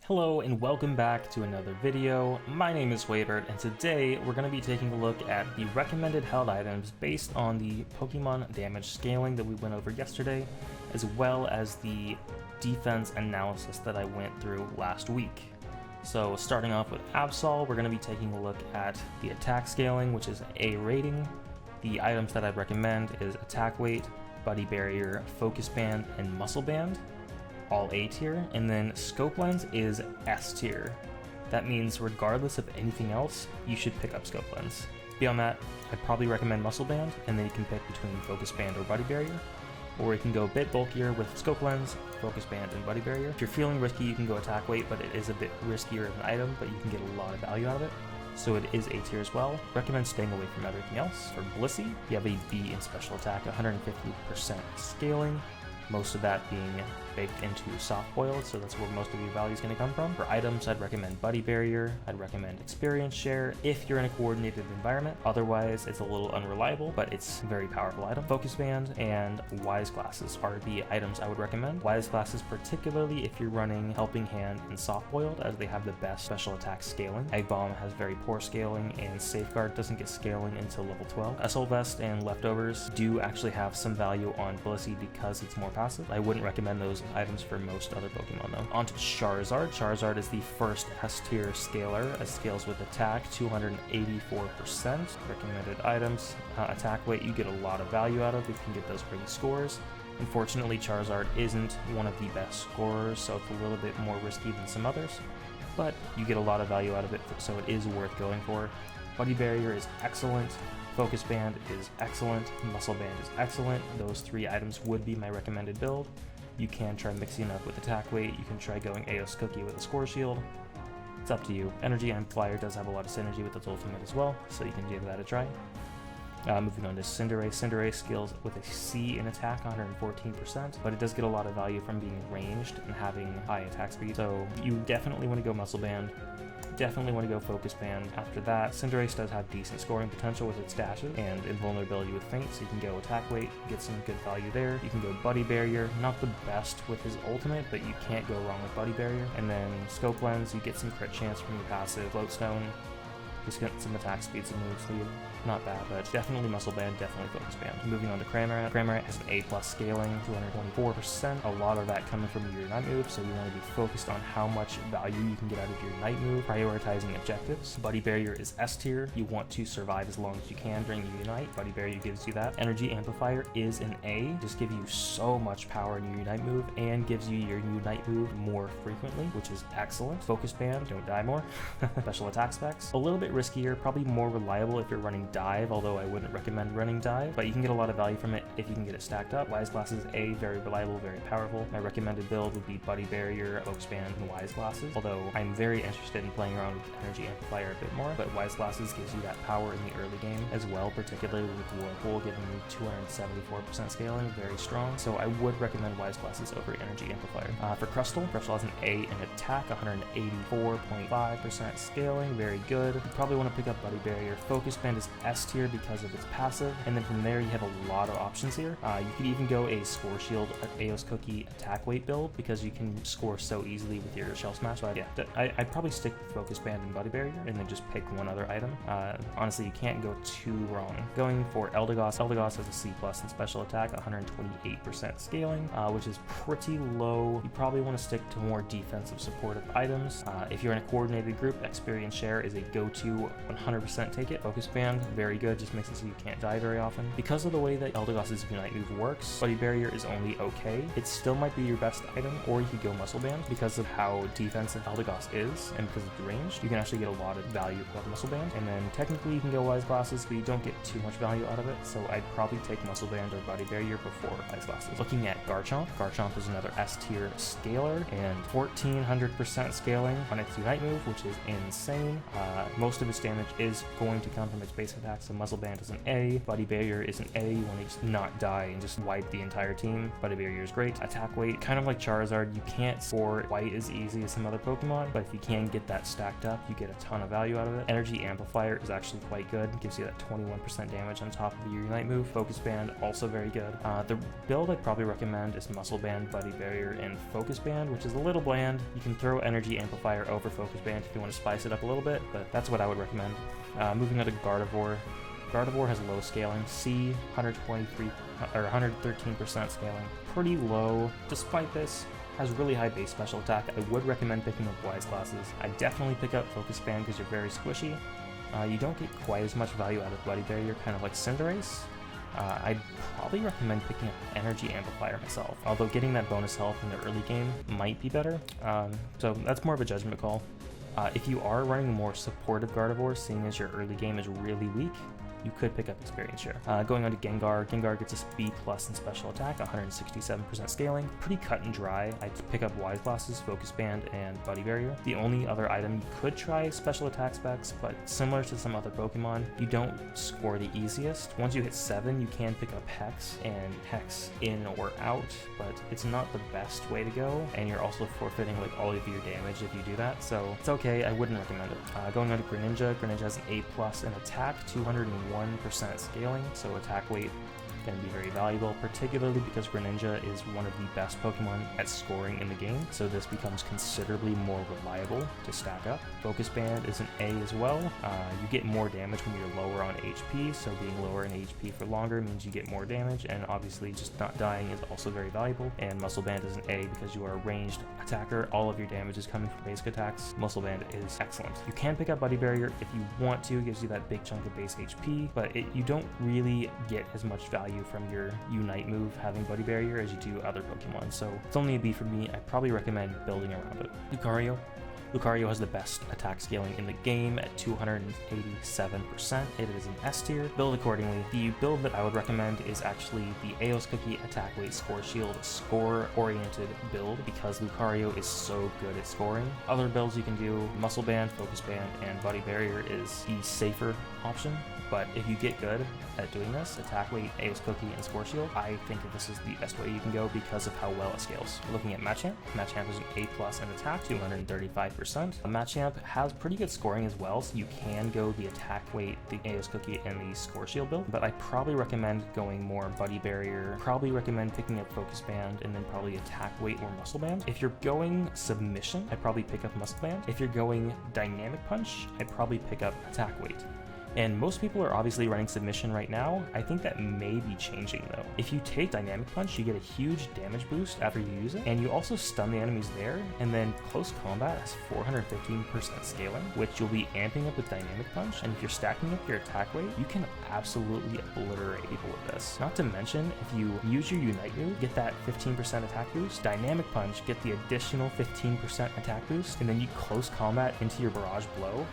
Hello and welcome back to another video. My name is Waybird and today we're going to be taking a look at the recommended held items based on the Pokemon damage scaling that we went over yesterday, as well as the defense analysis that I went through last week. So starting off with Absol, we're going to be taking a look at the attack scaling, which is A rating. The items that I'd recommend is attack weight, buddy barrier, focus band, and muscle band. All A tier, and then scope lens is S tier. That means regardless of anything else, you should pick up scope lens. Beyond that, I'd probably recommend muscle band, and then you can pick between focus band or buddy barrier, or you can go a bit bulkier with scope lens, focus band, and buddy barrier. If you're feeling risky, you can go attack weight, but it is a bit riskier of an item, but you can get a lot of value out of it. So it is A tier as well. Recommend staying away from everything else. For Blissey, you have a B in special attack, 150% scaling. Most of that being baked into soft boiled, so that's where most of your value is going to come from. For items, I'd recommend buddy barrier, I'd recommend experience share if you're in a coordinated environment. Otherwise, it's a little unreliable, but it's a very powerful item. Focus band and wise glasses are the items I would recommend. Wise glasses, particularly if you're running helping hand and soft boiled, as they have the best special attack scaling. Egg bomb has very poor scaling, and safeguard doesn't get scaling until level 12. SL vest and leftovers do actually have some value on Blissey because it's more passive. I wouldn't recommend those items for most other Pokemon though. On to Charizard. Charizard is the first S tier scaler. It scales with attack, 284%. Recommended items, attack weight, you get a lot of value out of if you can get those pretty scores. Unfortunately, Charizard isn't one of the best scorers, so it's a little bit more risky than some others, but you get a lot of value out of it, so it is worth going for. Buddy barrier is excellent. Focus band is excellent, muscle band is excellent. Those three items would be my recommended build. You can try mixing up with attack weight, you can try going Aos Cookie with a score shield. It's up to you. Energy Amplifier does have a lot of synergy with its ultimate as well, so you can give that a try. Moving on to Cinderace. Cinderace scales with a C in attack, 114%, but it does get a lot of value from being ranged and having high attack speed, so you definitely want to go muscle band. Definitely want to go focus band. After that, Cinderace does have decent scoring potential with its dashes and invulnerability with feint, so you can go attack weight, get some good value there. You can go buddy barrier, not the best with his ultimate, but you can't go wrong with buddy barrier. And then scope lens, you get some crit chance from your passive. Float stone, just get some attack speed, some move speed. Not bad, but definitely muscle band, definitely focus band. Moving on to Cramorant. Cramorant has an A+ scaling, 224%. A lot of that coming from your Unite move, so you want to be focused on how much value you can get out of your Unite move, prioritizing objectives. Buddy barrier is S tier. You want to survive as long as you can during your Unite. Buddy barrier gives you that. Energy Amplifier is an A. Just gives you so much power in your Unite move and gives you your Unite move more frequently, which is excellent. Focus band, don't die more. Special attack specs. A little bit riskier, probably more reliable if you're running dive, although I wouldn't recommend running dive, but you can get a lot of value from it if you can get it stacked up. Wise glasses A, very reliable, very powerful. My recommended build would be buddy barrier, focus band, and wise glasses, although I'm very interested in playing around with energy amplifier a bit more, but wise glasses gives you that power in the early game as well, particularly with Whirlpool giving you 274% scaling, very strong, so I would recommend wise glasses over energy amplifier. For Crustle has an A in attack, 184.5% scaling, very good. You probably want to pick up buddy barrier. Focus band is S tier because of its passive, and then from there you have a lot of options here. You could even go a score shield, Aos Cookie attack weight build because you can score so easily with your Shell Smash. But yeah, I'd probably stick with focus band and buddy barrier and then just pick one other item. Honestly, you can't go too wrong. Going for Eldegoss. Eldegoss has a C+ in special attack, 128% scaling, which is pretty low. You probably want to stick to more defensive supportive items. If you're in a coordinated group, experience share is a go-to, 100% take it. Focus band, very good, just makes it so you can't die very often. Because of the way that Eldegoss's Unite move works, buddy barrier is only okay. It still might be your best item, or you could go muscle band because of how defensive Eldegoss is, and because of the range, you can actually get a lot of value out of muscle band. And then technically you can go wise glasses, but you don't get too much value out of it, so I'd probably take muscle band or buddy barrier before wise glasses. Looking at Garchomp. Garchomp is another S tier scaler, and 1400% scaling on its Unite move, which is insane. Most most of its damage is going to come from its base attack, so Muscle Band is an A, Buddy Barrier is an A. You want to just not die and just wipe the entire team. Buddy Barrier is great. Attack weight, kind of like Charizard, you can't score quite as easy as some other Pokemon, but if you can get that stacked up, you get a ton of value out of it. Energy Amplifier is actually quite good, gives you that 21% damage on top of your Unite move. Focus Band, also very good. The build I'd probably recommend is Muscle Band, Buddy Barrier, and Focus Band, which is a little bland. You can throw Energy Amplifier over Focus Band if you want to spice it up a little bit, but that's what I would recommend. Moving on to Gardevoir. Gardevoir has low scaling, C, 123 or 113% scaling, pretty low. Despite this, has really high base special attack. I would recommend picking up Wise classes. I definitely pick up Focus Band because you're very squishy. You don't get quite as much value out of Buddy Barrier, kind of like Cinderace. I'd probably recommend picking up Energy Amplifier myself, although getting that bonus health in the early game might be better. So that's more of a judgment call. If you are running a more supportive Gardevoir, seeing as your early game is really weak, you could pick up Experience Share. Going on to Gengar. Gengar gets a B+ in special attack, 167% scaling. Pretty cut and dry. I'd pick up Wise classes, Focus Band, and Buddy Barrier. The only other item you could try is special attack specs, but similar to some other Pokemon, you don't score the easiest. Once you hit 7, you can pick up Hex, and Hex in or out, but it's not the best way to go, and you're also forfeiting like all of your damage if you do that, so it's okay. I wouldn't recommend it. Going on to Greninja. Greninja has an A+ in attack, 201% scaling, so attack weight can be very valuable, particularly because Greninja is one of the best Pokemon at scoring in the game, so this becomes considerably more reliable to stack up. Focus Band is an A as well. You get more damage when you're lower on HP, so being lower in HP for longer means you get more damage, and obviously just not dying is also very valuable. And Muscle Band is an A because you are a ranged attacker. All of your damage is coming from basic attacks. Muscle Band is excellent. You can pick up Buddy Barrier if you want to. It gives you that big chunk of base HP, but you don't really get as much value from your Unite move having Buddy Barrier as you do other Pokemon, so it's only a B for me. I probably recommend building around it. Lucario. Lucario has the best attack scaling in the game at 287%. It is an S tier. Build accordingly. The build that I would recommend is actually the Aeos Cookie Attack Weight Score Shield score-oriented build because Lucario is so good at scoring. Other builds you can do, Muscle Band, Focus Band, and Buddy Barrier is the safer option. But if you get good at doing this, attack weight, Aeos Cookie, and Score Shield, I think that this is the best way you can go because of how well it scales. Looking at Machamp, Machamp is an A+ in attack, 235%. Machamp has pretty good scoring as well, so you can go the attack weight, the Aeos Cookie, and the Score Shield build, but I probably recommend going more Buddy Barrier, probably recommend picking up Focus Band, and then probably attack weight or Muscle Band. If you're going Submission, I'd probably pick up Muscle Band. If you're going Dynamic Punch, I'd probably pick up attack weight. And most people are obviously running Submission right now. I think that may be changing though. If you take Dynamic Punch, you get a huge damage boost after you use it, and you also stun the enemies there, and then Close Combat has 415% scaling, which you'll be amping up with Dynamic Punch, and if you're stacking up your attack weight, you can absolutely obliterate people with this. Not to mention, if you use your Unite move, get that 15% attack boost, Dynamic Punch, get the additional 15% attack boost, and then you Close Combat into your Barrage Blow.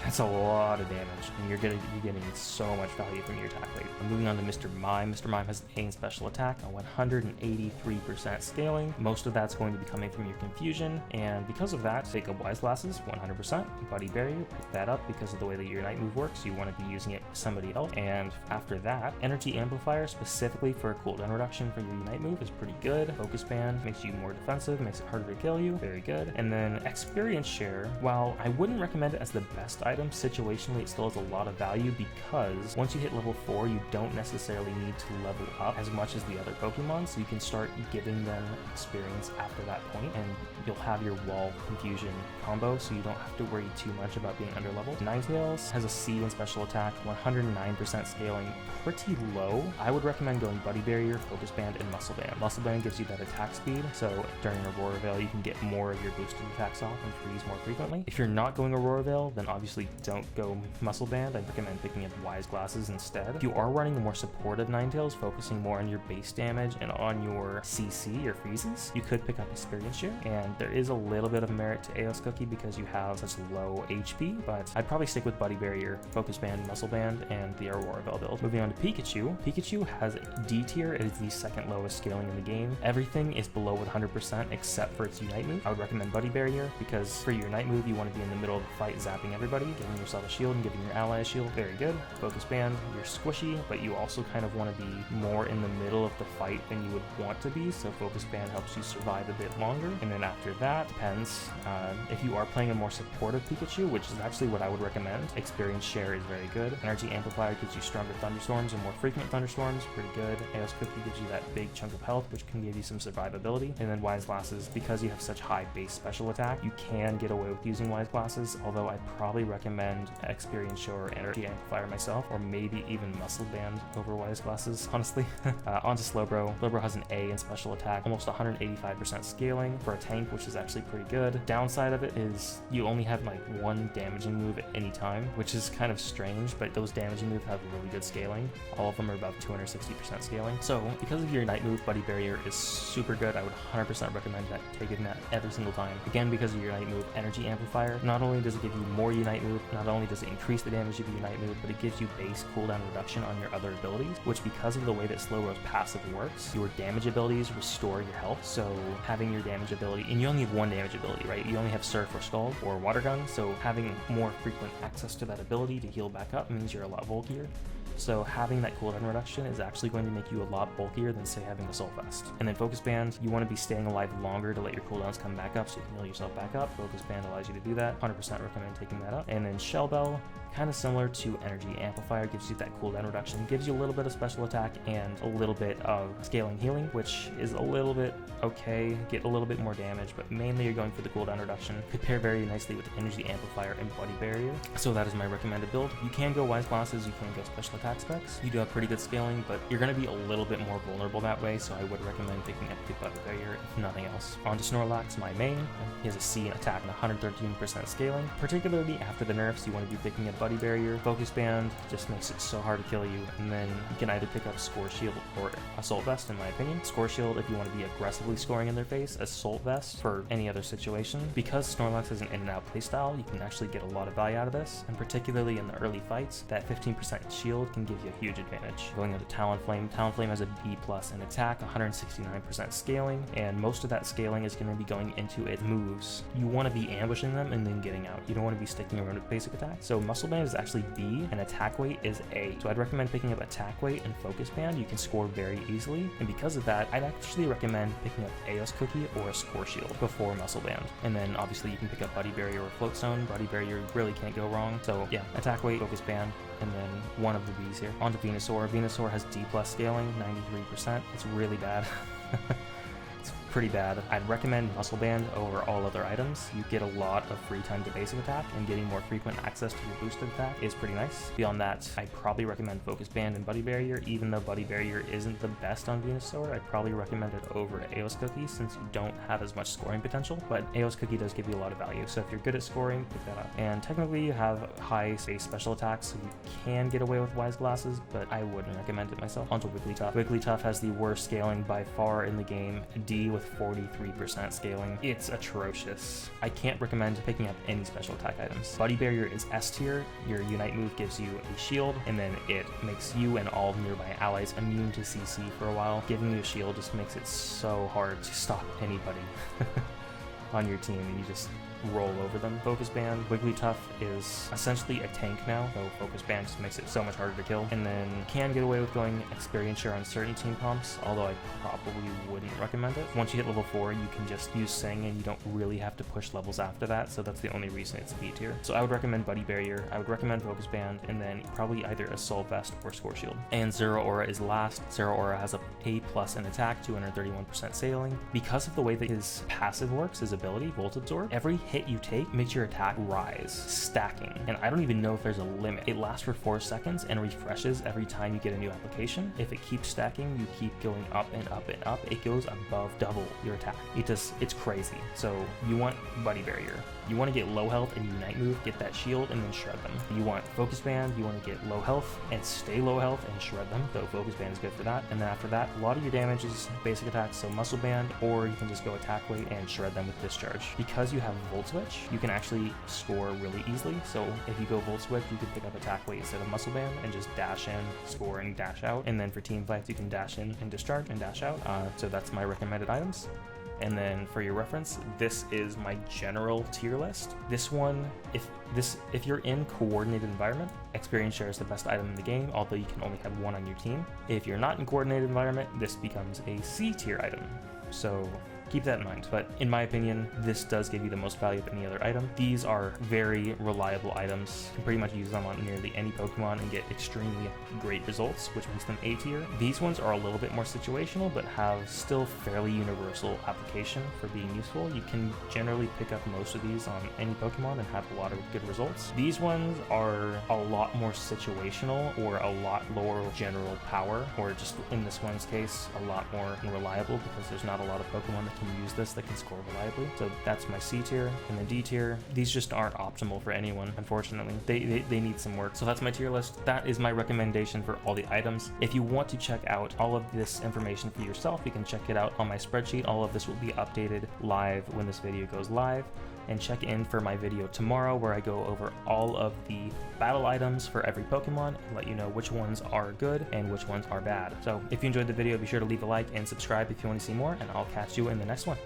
That's a lot of damage, and you're getting so much value from your attack weight. Moving on to Mr. Mime. Mr. Mime has an A in special attack, a 183% scaling. Most of that's going to be coming from your Confusion, and because of that, take up Wise Glasses, 100%. Buddy Barrier, pick that up because of the way that your Unite move works. You want to be using it with somebody else. And after that, Energy Amplifier, specifically for a cooldown reduction for your Unite move, is pretty good. Focus Band makes you more defensive, makes it harder to kill you, very good. And then Experience Share, while I wouldn't recommend it as the best item, situationally it still has a lot of value because once you hit level 4, you don't necessarily need to level up as much as the other Pokemon, so you can start giving them experience after that point, and you'll have your Wall Confusion combo, so you don't have to worry too much about being underleveled. Ninetales has a C in special attack, 109% scaling, pretty low. I would recommend going Buddy Barrier, Focus Band, and Muscle Band. Muscle Band gives you that attack speed, so during Aurora Veil you can get more of your boosted attacks off and freeze more frequently. If you're not going Aurora Veil, then obviously actually don't go Muscle Band, I'd recommend picking up Wise Glasses instead. If you are running a more supportive Ninetales, focusing more on your base damage and on your CC, your freezes, you could pick up Experience Share, and there is a little bit of merit to Eos Cookie because you have such low HP, but I'd probably stick with Buddy Barrier, Focus Band, Muscle Band, and the Aurora Bell build. Moving on to Pikachu. Pikachu has D tier. It is the second lowest scaling in the game. Everything is below 100% except for its Unite move. I would recommend Buddy Barrier because for your Unite move, you want to be in the middle of the fight zapping everybody, giving yourself a shield and giving your ally a shield. Very good. Focus Band, you're squishy, but you also kind of want to be more in the middle of the fight than you would want to be, so Focus Band helps you survive a bit longer. And then after that, depends. If you are playing a more supportive Pikachu, which is actually what I would recommend, Experience Share is very good. Energy Amplifier gives you stronger thunderstorms and more frequent thunderstorms, pretty good. Eos Cookie gives you that big chunk of health, which can give you some survivability. And then Wise Glasses, because you have such high base special attack, you can get away with using Wise Glasses, although I'd probably recommend Experience Share or Energy Amplifier myself, or maybe even Muscle Band over Wise Glasses, honestly. Onto Slowbro. Slowbro has an A in special attack, almost 185% scaling for a tank, which is actually pretty good. Downside of it is you only have like one damaging move at any time, which is kind of strange, but those damaging moves have really good scaling. All of them are about 260% scaling. So because of your Unite move, Buddy Barrier is super good. I would 100% recommend that taking that every single time. Again, because of your Unite move, Energy Amplifier, not only does it give you more Unite move, not only does it increase the damage of your Unite move, but it gives you base cooldown reduction on your other abilities, which because of the way that Slowbro's passive works, your damage abilities restore your health. So having your damage ability, and you only have one damage ability, right? You only have Surf or Scald or Water Gun, so having more frequent access to that ability to heal back up means you're a lot bulkier. So having that cooldown reduction is actually going to make you a lot bulkier than, say, having a Soul Vest. And then Focus Band, you want to be staying alive longer to let your cooldowns come back up so you can heal yourself back up. Focus Band allows you to do that. 100% recommend taking that up. And then Shell Bell, kind of similar to Energy Amplifier, gives you that cooldown reduction, gives you a little bit of special attack and a little bit of scaling healing, which is a little bit okay, get a little bit more damage, but mainly you're going for the cooldown reduction. Could pair very nicely with Energy Amplifier and Buddy Barrier, so that is my recommended build. You can go Wise Glasses, you can go special attack specs. You do have pretty good scaling, but you're going to be a little bit more vulnerable that way, so I would recommend picking up the Buddy Barrier if nothing else. On to Snorlax, my main. He has a C in attack and 113% scaling. Particularly after the nerfs, you want to be picking up Buddy Barrier. Focus Band just makes it so hard to kill you, and then you can either pick up Score Shield or Assault Vest, in my opinion. Score Shield if you want to be aggressively scoring in their face, Assault Vest for any other situation. Because Snorlax is an in and out playstyle, you can actually get a lot of value out of this, and particularly in the early fights, that 15% shield can give you a huge advantage. Going into Talonflame, Talonflame has a B+ in attack, 169% scaling, and most of that scaling is going to be going into its moves. You want to be ambushing them and then getting out. You don't want to be sticking around with basic attack. So Muscle Band is actually B, and attack weight is A. So I'd recommend picking up attack weight and Focus Band. You can score very easily, and because of that, I'd actually recommend picking up Eos Cookie or a Score Shield before Muscle Band. And then obviously you can pick up Buddy Barrier or Float Stone. Buddy Barrier really can't go wrong. So yeah, attack weight, Focus Band, and then one of the Bs here. On to Venusaur. Venusaur has D+ scaling, 93%. It's really bad. It's pretty bad. I'd recommend Muscle Band over all other items. You get a lot of free time to basic attack, and getting more frequent access to your boosted attack is pretty nice. Beyond that, I'd probably recommend Focus Band and Buddy Barrier. Even though Buddy Barrier isn't the best on Venusaur, I'd probably recommend it over Eos Cookie since you don't have as much scoring potential, but Eos Cookie does give you a lot of value, so if you're good at scoring, pick that up. And technically you have high base special attacks, so you can get away with Wise Glasses, but I wouldn't recommend it myself. Onto Wigglytuff. Wigglytuff has the worst scaling by far in the game, D with 43% scaling. It's atrocious. I can't recommend picking up any special attack items. Buddy Barrier is S tier. Your Unite move gives you a shield, and then it makes you and all nearby allies immune to CC for a while. Giving you a shield just makes it so hard to stop anybody on your team, and you just roll over them. Focus Band, Wigglytuff is essentially a tank now, so Focus Band just makes it so much harder to kill. And then can get away with going Experience Share on certain team comps, although I probably wouldn't recommend it. Once you hit level 4, you can just use Sing, and you don't really have to push levels after that, so that's the only reason it's B tier. So I would recommend Buddy Barrier, I would recommend Focus Band, and then probably either a Soul Vest or Score Shield. And Zeraora is last. Zeraora has a A+ in attack, 231% scaling. Because of the way that his passive works, his ability ability, Volt Absorb, every hit you take makes your attack rise, stacking. And I don't even know if there's a limit. It lasts for 4 seconds and refreshes every time you get a new application. If it keeps stacking, you keep going up and up and up. It goes above double your attack. It's crazy. So you want Buddy Barrier. You want to get low health and Unite move, get that shield, and then shred them. You want Focus Band, you want to get low health and stay low health and shred them, though Focus Band is good for that. And then after that, a lot of your damage is basic attacks, so Muscle Band, or you can just go attack weight and shred them with Discharge. Because you have Volt Switch, you can actually score really easily. So if you go Volt Switch, you can pick up attack weight instead of Muscle Band and just dash in, score, and dash out. And then for team fights, you can dash in and discharge and dash out. So that's my recommended items. And then for your reference, this is my general tier list. This one, if you're in coordinated environment, Experience Share is the best item in the game, although you can only have one on your team. If you're not in coordinated environment, this becomes a C tier item. So keep that in mind. But in my opinion, this does give you the most value of any other item. These are very reliable items. You can pretty much use them on nearly any Pokemon and get extremely great results, which makes them A tier. These ones are a little bit more situational, but have still fairly universal application for being useful. You can generally pick up most of these on any Pokemon and have a lot of good results. These ones are a lot more situational or a lot lower general power, or just in this one's case, a lot more unreliable because there's not a lot of Pokemon that can use this that can score reliably. So that's my C tier. And the D tier, these just aren't optimal for anyone, unfortunately. They need some work. So that's my tier list. That is my recommendation for all the items. If you want to check out all of this information for yourself, you can check it out on my spreadsheet. All of this will be updated live when this video goes live. And check in for my video tomorrow where I go over all of the battle items for every Pokemon and let you know which ones are good and which ones are bad. So if you enjoyed the video, be sure to leave a like and subscribe if you want to see more, and I'll catch you in the next one.